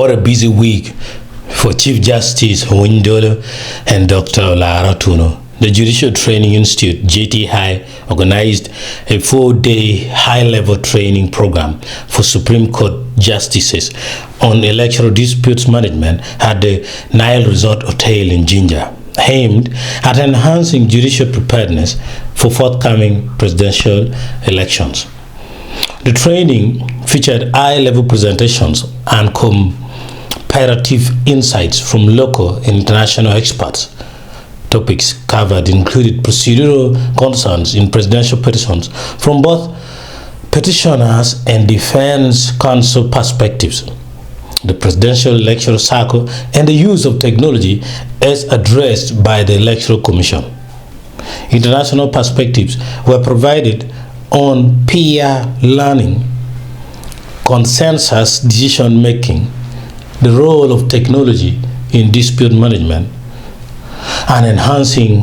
What a busy week for Chief Justice Owiny Dollo and Dr. Olara Otunnu. The Judicial Training Institute, JTI, organized a 4-day high-level training program for Supreme Court justices on electoral disputes management at the Nile Resort Hotel in Jinja, aimed at enhancing judicial preparedness for forthcoming presidential elections. The training featured high-level presentations and comparative insights from local and international experts. Topics covered included procedural concerns in presidential petitions from both petitioners and defense counsel perspectives, the presidential electoral cycle, and the use of technology as addressed by the Electoral Commission. International perspectives were provided on peer learning, consensus decision-making, the role of technology in dispute management, and enhancing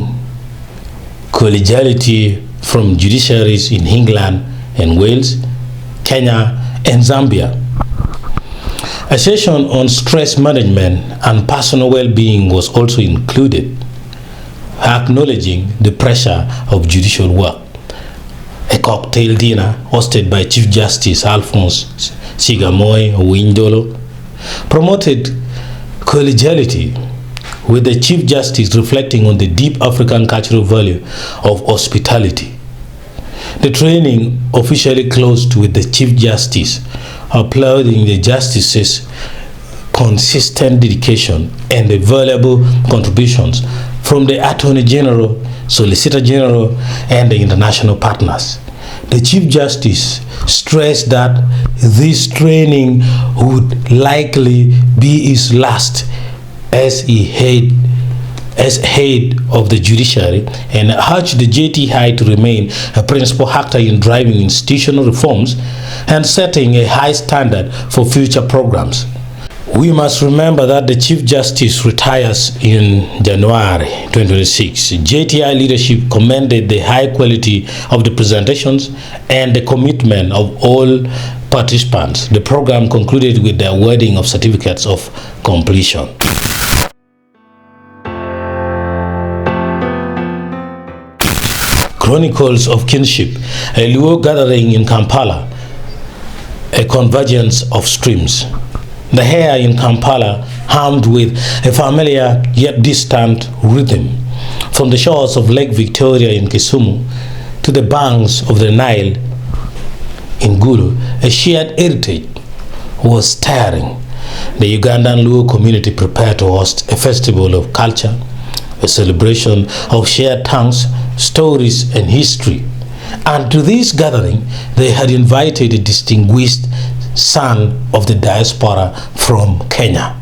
collegiality from judiciaries in England and Wales, Kenya, and Zambia. A session on stress management and personal well-being was also included, acknowledging the pressure of judicial work. A cocktail dinner hosted by Chief Justice Alphonse Sigamoy Owiny Dollo promoted collegiality, with the Chief Justice reflecting on the deep African cultural value of hospitality. The training officially closed with the Chief Justice applauding the justices' consistent dedication and the valuable contributions from the Attorney General, Solicitor General, and the international partners. The Chief Justice stressed that this training would likely be his last as head of the judiciary, and urged the JTI to remain a principal actor in driving institutional reforms and setting a high standard for future programs. We must remember that the Chief Justice retires in January 2026. JTI leadership commended the high quality of the presentations and the commitment of all participants. The program concluded with the awarding of certificates of completion. Chronicles of Kinship, a Luo gathering in Kampala, a convergence of streams. The air in Kampala hummed with a familiar yet distant rhythm. From the shores of Lake Victoria in Kisumu to the banks of the Nile in Gulu, a shared heritage was stirring. The Ugandan Luo community prepared to host a festival of culture, a celebration of shared tongues, stories, and history. And to this gathering, they had invited a distinguished son of the diaspora from Kenya.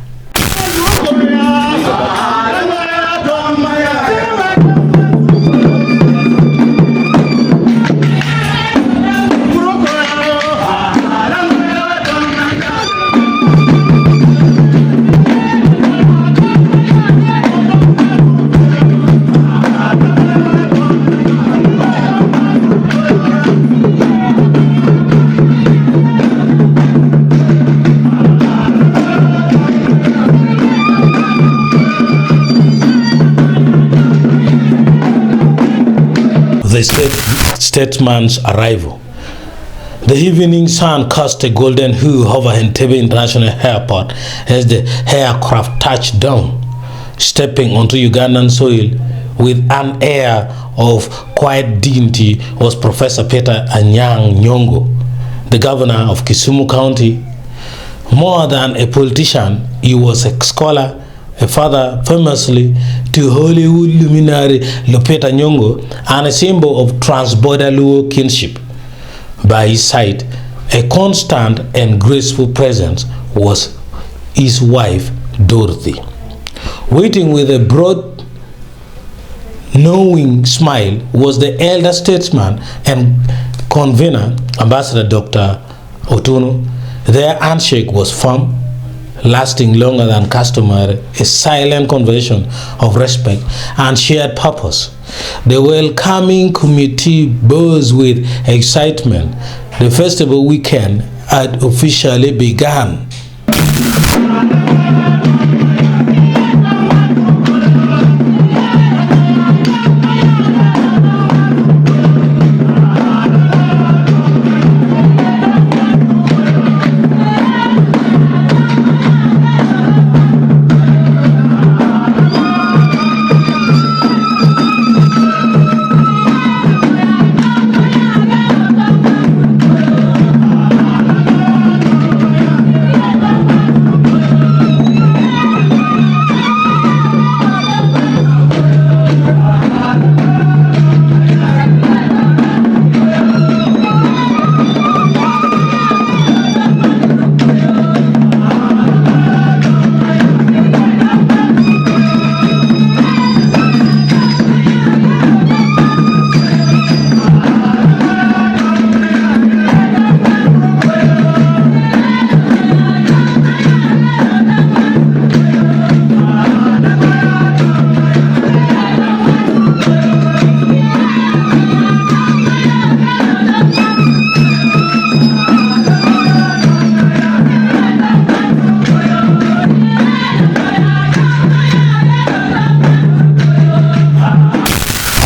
The statesman's arrival. The evening sun cast a golden hue over Entebbe International Airport as the aircraft touched down, stepping onto Ugandan soil with an air of quiet dignity was Professor Peter Anyang Nyong'o, the governor of Kisumu County. More than a politician, he was a scholar, a father famously to Hollywood luminary Lupita Nyong'o, and a symbol of transborder Luo kinship. By his side, a constant and graceful presence was his wife, Dorothy. Waiting with a broad, knowing smile was the elder statesman and convener, Ambassador Dr. Otunnu. Their handshake was firm, lasting longer than customary, a silent conversation of respect and shared purpose. The welcoming committee buzzed with excitement. The festival weekend had officially begun.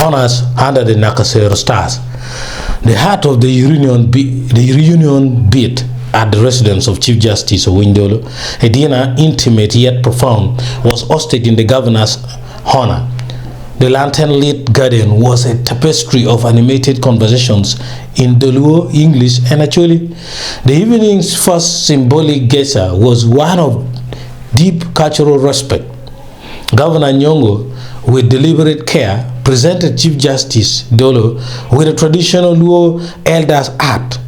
Honors under the Nakasero stars. The heart of the reunion beat at the residence of Chief Justice Owiny Dollo. A dinner, intimate yet profound, was hosted in the governor's honor. The lantern-lit garden was a tapestry of animated conversations in Dollo, English, and Acholi. The evening's first symbolic gesture was one of deep cultural respect. Governor Nyong'o, with deliberate care, presented Chief Justice Dollo with a traditional Luo elder's art.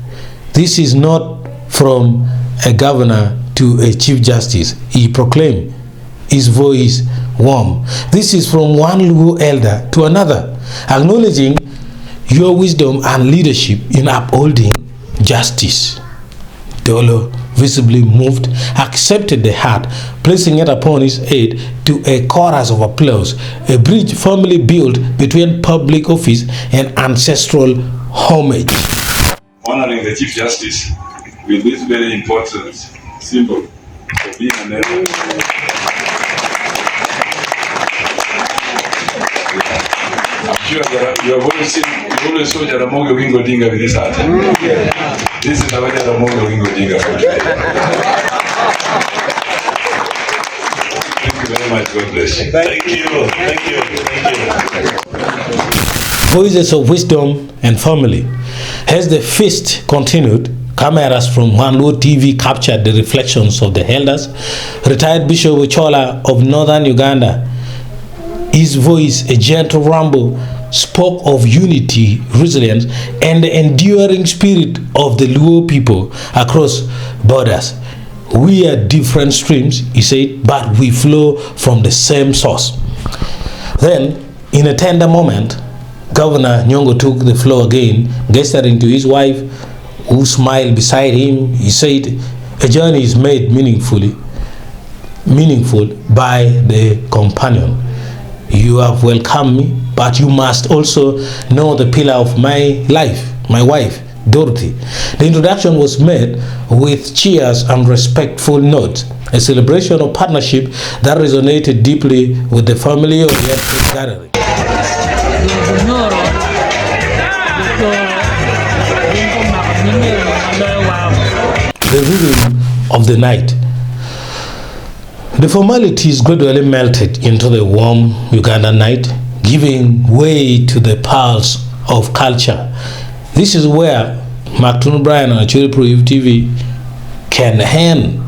This is not from a governor to a Chief Justice, he proclaimed, his voice warm. This is from one Luo elder to another, acknowledging your wisdom and leadership in upholding justice. Dollo, visibly moved, accepted the hat, placing it upon his head to a chorus of applause, a bridge firmly built between public office and ancestral homage. Honoring the Chief Justice with this very important symbol for being an elder. I'm sure that you have always saw Jaramogi Oginga Odinga with this hat. This is our Jaramogi Oginga Odinga for today. Thank you very much. God bless you. Thank you. Thank you. Thank you. Voices of wisdom and family. As the feast continued, cameras from Wanlu TV captured the reflections of the elders. Retired Bishop Acholi of northern Uganda, his voice, a gentle rumble, spoke of unity, resilience, and the enduring spirit of the Luo people across borders. We are different streams, he said, but we flow from the same source. Then, in a tender moment, Governor Nyong'o took the floor again, gesturing to his wife, who smiled beside him. He said, a journey is made meaningful by the companion. You have welcomed me, but you must also know the pillar of my life, my wife, Dorothy. The introduction was made with cheers and respectful nods, a celebration of partnership that resonated deeply with the family-oriented gathering. The rhythm of the night. The formalities gradually melted into the warm Ugandan night, giving way to the pulse of culture. This is where Otunnu Brian and Acholi Prof TV can hand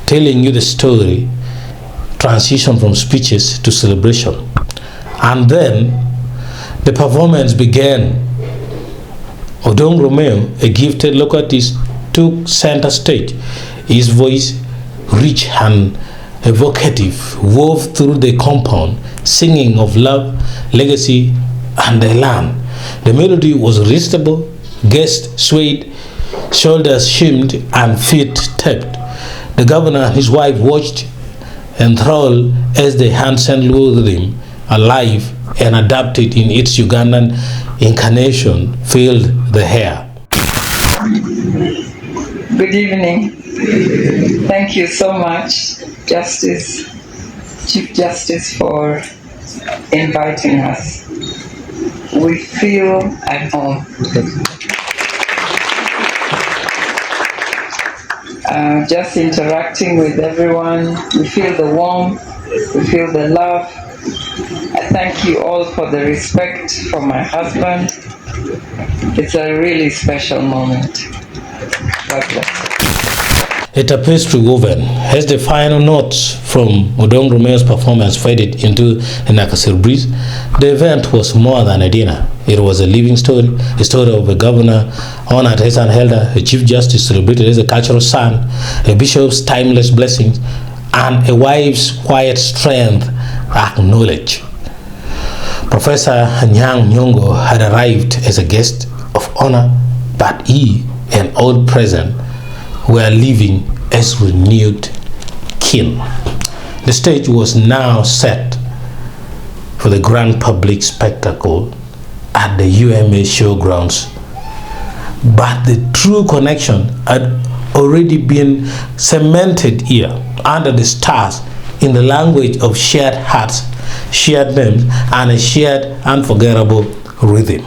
telling you the story, transition from speeches to celebration. And then the performance began. Odong Romeo, a gifted local artist, took center stage. His voice, rich and evocative, wove through the compound, singing of love, legacy, and the land. The melody was irresistible. Guests swayed, shoulders shimmed, and feet tapped. The governor and his wife watched, enthralled, as the handsome Luo rhythm, alive and adapted in its Ugandan incarnation, filled the air. Good evening. Thank you so much, Chief Justice, for inviting us. We feel at home. Just interacting with everyone, we feel the warmth, we feel the love. I thank you all for the respect for my husband. It's a really special moment. God bless. A tapestry woven as the final notes from Odong Romeo's performance faded into the Nakasir breeze. The event was more than a dinner. It was a living story, a story of a governor honored as an elder, a chief justice celebrated as a cultural son, a bishop's timeless blessings, and a wife's quiet strength acknowledged. Professor Nyong'o had arrived as a guest of honor, but he and all present were living as renewed kin. The stage was now set for the grand public spectacle at the UMA showgrounds, but the true connection had already been cemented here under the stars in the language of shared hearts, shared names, and a shared unforgettable rhythm.